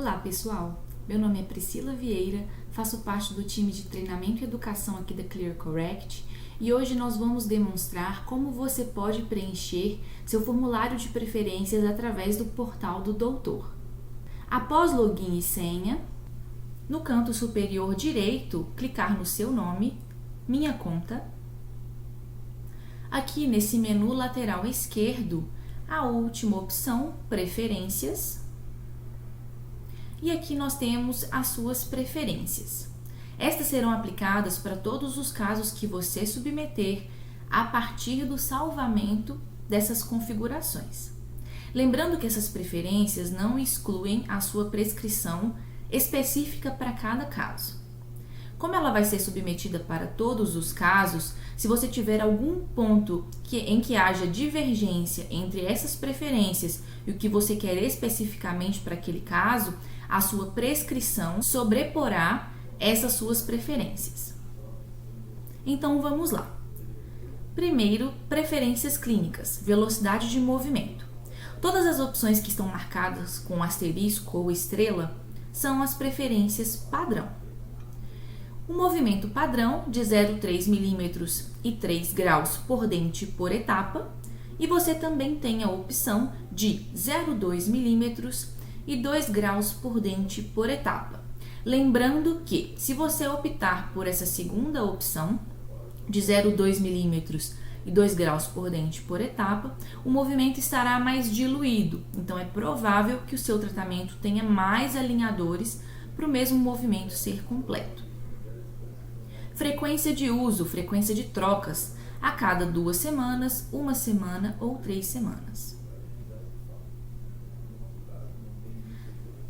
Olá pessoal, meu nome é Priscila Vieira, faço parte do time de treinamento e educação aqui da ClearCorrect e hoje nós vamos demonstrar como você pode preencher seu formulário de preferências através do portal do Doutor. Após login e senha, no canto superior direito, clicar no seu nome, Minha Conta. Aqui nesse menu lateral esquerdo, a última opção, Preferências. E aqui nós temos as suas preferências. Estas serão aplicadas para todos os casos que você submeter a partir do salvamento dessas configurações. Lembrando que essas preferências não excluem a sua prescrição específica para cada caso. Como ela vai ser submetida para todos os casos, se você tiver algum ponto em que haja divergência entre essas preferências e o que você quer especificamente para aquele caso, a sua prescrição sobreporá essas suas preferências. Então vamos lá. Primeiro, preferências clínicas, velocidade de movimento. Todas as opções que estão marcadas com asterisco ou estrela são as preferências padrão. O movimento padrão de 0,3 mm e 3 graus por dente por etapa, e você também tem a opção de 0,2 mm e 2 graus por dente por etapa. Lembrando que, se você optar por essa segunda opção, de 0,2 mm e 2 graus por dente por etapa, o movimento estará mais diluído, então é provável que o seu tratamento tenha mais alinhadores para o mesmo movimento ser completo. Frequência de uso, frequência de trocas, a cada 2 semanas, 1 semana ou 3 semanas.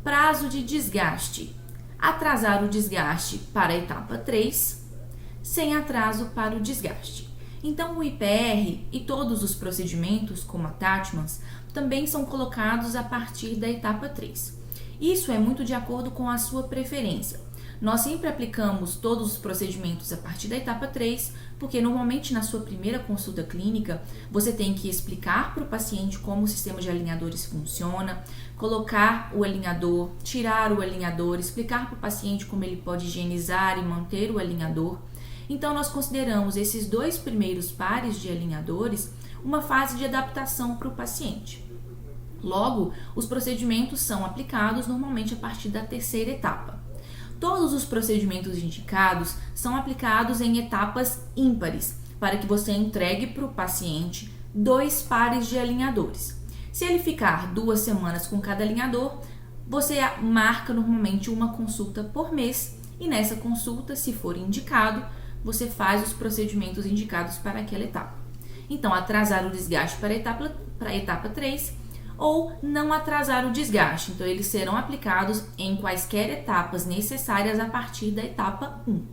Prazo de desgaste, atrasar o desgaste para a etapa 3, sem atraso para o desgaste. Então, o IPR e todos os procedimentos, como attachments, também são colocados a partir da etapa 3. Isso é muito de acordo com a sua preferência. Nós sempre aplicamos todos os procedimentos a partir da etapa 3, porque normalmente na sua primeira consulta clínica, você tem que explicar para o paciente como o sistema de alinhadores funciona, colocar o alinhador, tirar o alinhador, explicar para o paciente como ele pode higienizar e manter o alinhador. Então, nós consideramos esses 2 primeiros pares de alinhadores uma fase de adaptação para o paciente. Logo, os procedimentos são aplicados normalmente a partir da 3ª etapa. Todos os procedimentos indicados são aplicados em etapas ímpares, para que você entregue para o paciente 2 pares de alinhadores. Se ele ficar 2 semanas com cada alinhador, você marca normalmente uma consulta por mês e nessa consulta, se for indicado, você faz os procedimentos indicados para aquela etapa. Então, atrasar o desgaste para a etapa 3 ou não atrasar o desgaste. Então, eles serão aplicados em quaisquer etapas necessárias a partir da etapa 1.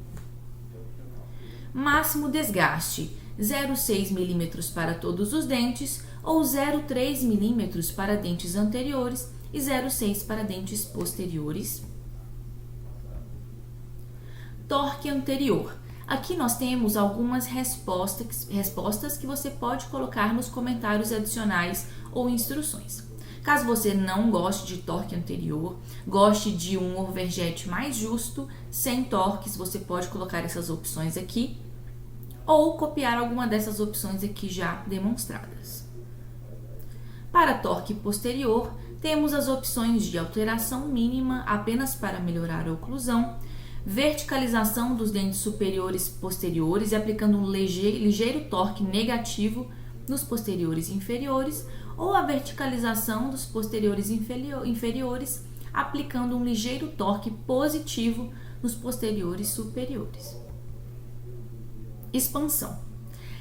Máximo desgaste, 0,6 mm para todos os dentes ou 0,3 mm para dentes anteriores e 0,6 para dentes posteriores. Torque anterior. Aqui nós temos algumas respostas que você pode colocar nos comentários adicionais ou instruções. Caso você não goste de torque anterior, goste de um overjet mais justo, sem torques, você pode colocar essas opções aqui ou copiar alguma dessas opções aqui já demonstradas. Para torque posterior, temos as opções de alteração mínima apenas para melhorar a oclusão, verticalização dos dentes superiores e posteriores e aplicando um ligeiro torque negativo nos posteriores inferiores ou a verticalização dos posteriores inferiores aplicando um ligeiro torque positivo nos posteriores superiores. Expansão.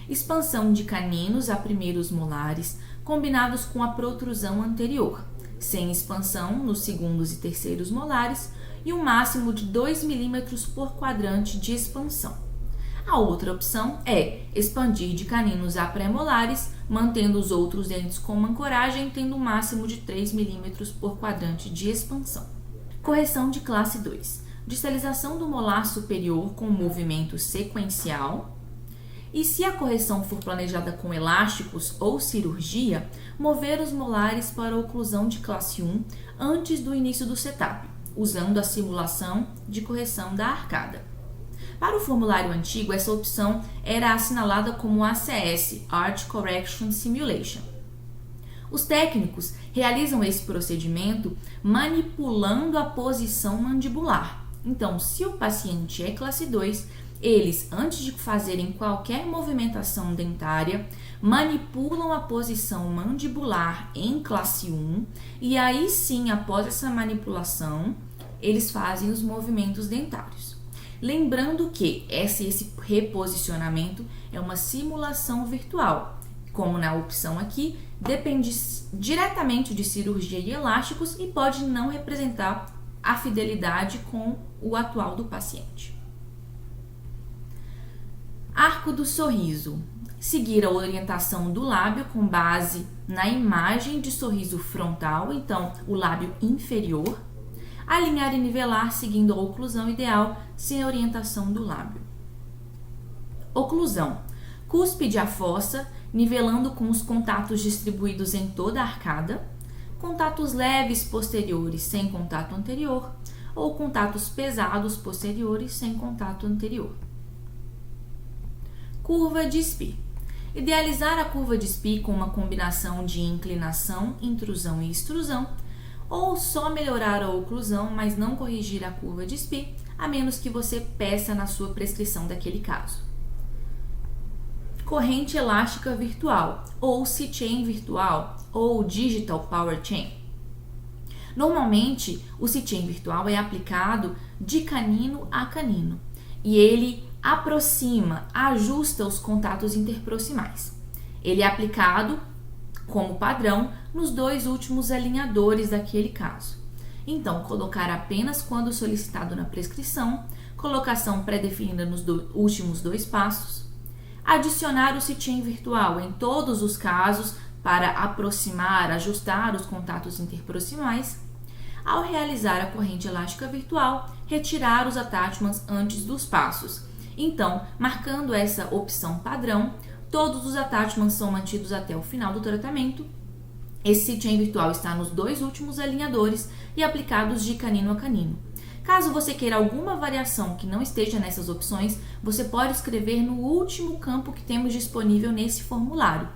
Expansão de caninos a primeiros molares combinados com a protrusão anterior, sem expansão nos segundos e terceiros molares e um máximo de 2 mm por quadrante de expansão. A outra opção é expandir de caninos a pré-molares, mantendo os outros dentes como ancoragem, tendo um máximo de 3 mm por quadrante de expansão. Correção de classe 2. Distalização do molar superior com movimento sequencial. E se a correção for planejada com elásticos ou cirurgia, mover os molares para a oclusão de classe 1 antes do início do setup, usando a simulação de correção da arcada. Para o formulário antigo, essa opção era assinalada como ACS, Arch Correction Simulation. Os técnicos realizam esse procedimento manipulando a posição mandibular. Então, se o paciente é classe 2, eles, antes de fazerem qualquer movimentação dentária, manipulam a posição mandibular em classe 1 e aí sim, após essa manipulação, eles fazem os movimentos dentários. Lembrando que esse reposicionamento é uma simulação virtual, como na opção aqui, depende diretamente de cirurgia e elásticos e pode não representar a fidelidade com o atual do paciente. Arco do sorriso. Seguir a orientação do lábio com base na imagem de sorriso frontal, então o lábio inferior. Alinhar e nivelar seguindo a oclusão ideal sem a orientação do lábio. Oclusão. Cúspide à fossa, nivelando com os contatos distribuídos em toda a arcada. Contatos leves posteriores sem contato anterior ou contatos pesados posteriores sem contato anterior. Curva de Spee. Idealizar a curva de Spee com uma combinação de inclinação, intrusão e extrusão, ou só melhorar a oclusão, mas não corrigir a curva de Spee, a menos que você peça na sua prescrição daquele caso. Corrente elástica virtual, ou C-Chain virtual, ou Digital Power Chain. Normalmente, o C-Chain virtual é aplicado de canino a canino, e ele aproxima, ajusta os contatos interproximais. Ele é aplicado como padrão nos dois últimos alinhadores daquele caso. Então, colocar apenas quando solicitado na prescrição, colocação pré-definida nos últimos dois passos, adicionar o C-Chain virtual em todos os casos para aproximar, ajustar os contatos interproximais. Ao realizar a corrente elástica virtual, retirar os attachments antes dos passos. Então, marcando essa opção padrão, todos os attachments são mantidos até o final do tratamento. Esse C-Chain virtual está nos dois últimos alinhadores e aplicados de canino a canino. Caso você queira alguma variação que não esteja nessas opções, você pode escrever no último campo que temos disponível nesse formulário,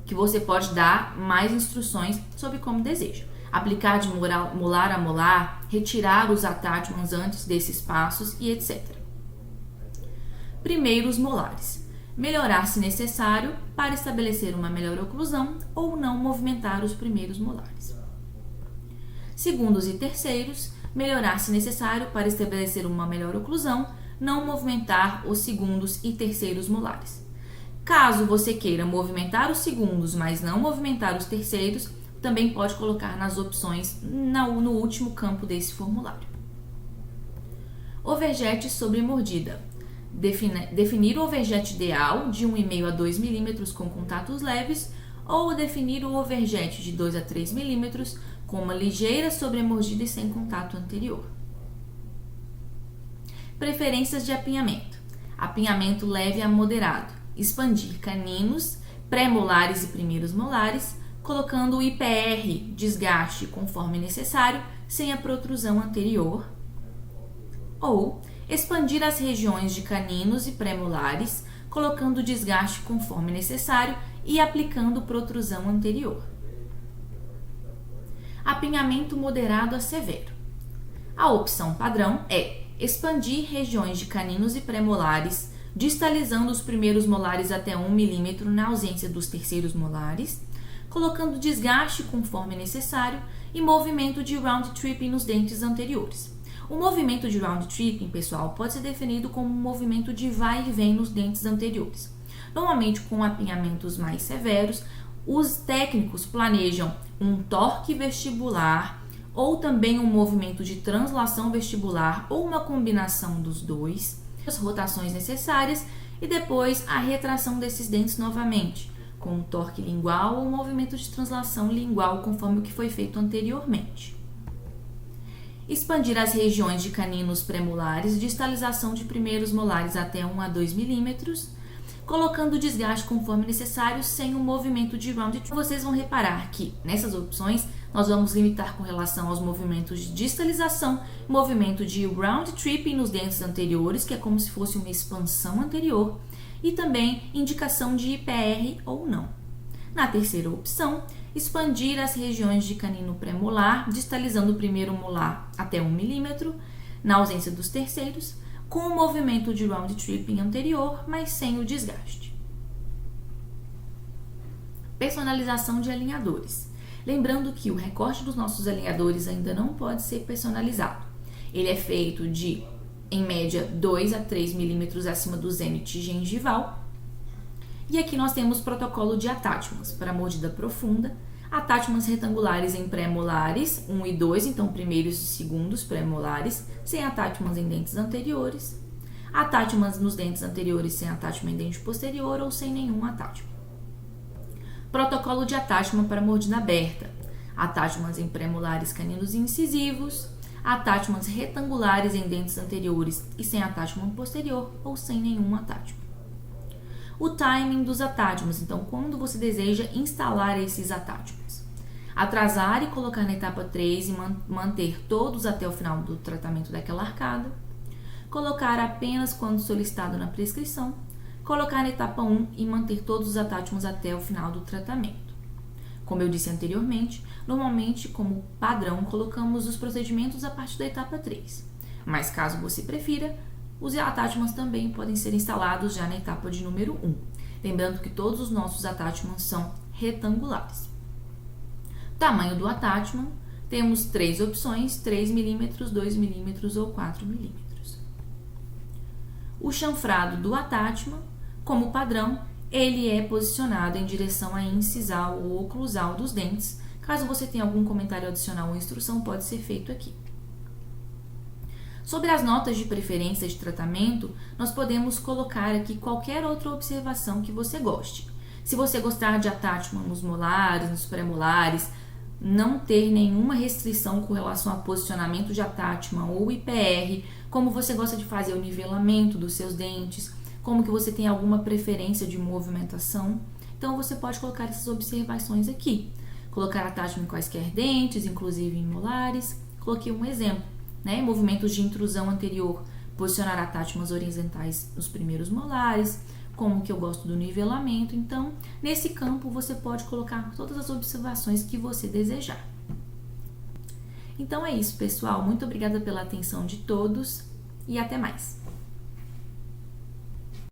que você pode dar mais instruções sobre como deseja. Aplicar de molar a molar, retirar os attachments antes desses passos e etc. Primeiros molares. Melhorar se necessário para estabelecer uma melhor oclusão ou não movimentar os primeiros molares. Segundos e terceiros. Melhorar se necessário para estabelecer uma melhor oclusão, não movimentar os segundos e terceiros molares. Caso você queira movimentar os segundos, mas não movimentar os terceiros, também pode colocar nas opções no último campo desse formulário. Overjet sobre mordida. Definir o overjet ideal de 1,5 a 2 mm com contatos leves ou definir o overjet de 2 a 3 mm com uma ligeira sobremordida e sem contato anterior. Preferências de apinhamento. Apinhamento leve a moderado. Expandir caninos, pré-molares e primeiros molares, colocando o IPR, desgaste conforme necessário, sem a protrusão anterior. Ou expandir as regiões de caninos e pré-molares, colocando desgaste conforme necessário e aplicando protrusão anterior. Apinhamento moderado a severo. A opção padrão é expandir regiões de caninos e pré-molares, distalizando os primeiros molares até 1 mm na ausência dos terceiros molares, colocando desgaste conforme necessário e movimento de round tripping nos dentes anteriores. O movimento de round tripping, pessoal, pode ser definido como um movimento de vai e vem nos dentes anteriores. Normalmente, com apinhamentos mais severos, os técnicos planejam um torque vestibular ou também um movimento de translação vestibular ou uma combinação dos dois, as rotações necessárias e depois a retração desses dentes novamente, com um torque lingual ou um movimento de translação lingual conforme o que foi feito anteriormente. Expandir as regiões de caninos premolares, distalização de primeiros molares até 1 a 2 mm, colocando o desgaste conforme necessário sem o movimento de round trip. Vocês vão reparar que nessas opções nós vamos limitar com relação aos movimentos de distalização, movimento de round trip nos dentes anteriores, que é como se fosse uma expansão anterior, e também indicação de IPR ou não. Na terceira opção, expandir as regiões de canino premolar, distalizando o primeiro molar até 1 mm, na ausência dos terceiros, com o movimento de round trip anterior, mas sem o desgaste. Personalização de alinhadores. Lembrando que o recorte dos nossos alinhadores ainda não pode ser personalizado. Ele é feito de, em média, 2 a 3 milímetros acima do zênite gengival. E aqui nós temos protocolo de attachments para mordida profunda, attachments retangulares em pré-molares, 1 e 2, então primeiros e segundos pré-molares, sem attachments em dentes anteriores, attachments nos dentes anteriores sem attachment em dente posterior ou sem nenhum attachment. Protocolo de attachment para mordida aberta, attachments em pré-molares caninos e incisivos, attachments retangulares em dentes anteriores e sem attachment posterior ou sem nenhum attachment. O timing dos attachments, então quando você deseja instalar esses attachments. Atrasar e colocar na etapa 3 e manter todos até o final do tratamento daquela arcada. Colocar apenas quando solicitado na prescrição. Colocar na etapa 1 e manter todos os attachments até o final do tratamento. Como eu disse anteriormente, normalmente como padrão colocamos os procedimentos a partir da etapa 3. Mas caso você prefira, os attachments também podem ser instalados já na etapa de número 1. Lembrando que todos os nossos attachments são retangulares. Tamanho do attachment, temos 3 opções, 3 mm, 2 mm ou 4 mm. O chanfrado do attachment, como padrão, ele é posicionado em direção à incisal ou oclusal dos dentes. Caso você tenha algum comentário adicional ou instrução, pode ser feito aqui. Sobre as notas de preferência de tratamento, nós podemos colocar aqui qualquer outra observação que você goste. Se você gostar de attachment nos molares, nos pré-molares, não ter nenhuma restrição com relação a posicionamento de attachment ou IPR, como você gosta de fazer o nivelamento dos seus dentes, como que você tem alguma preferência de movimentação, então você pode colocar essas observações aqui. Colocar attachment em quaisquer dentes, inclusive em molares. Coloquei um exemplo. Movimentos de intrusão anterior, posicionar attachments horizontais nos primeiros molares, como que eu gosto do nivelamento. Então, nesse campo você pode colocar todas as observações que você desejar. Então é isso, pessoal. Muito obrigada pela atenção de todos e até mais.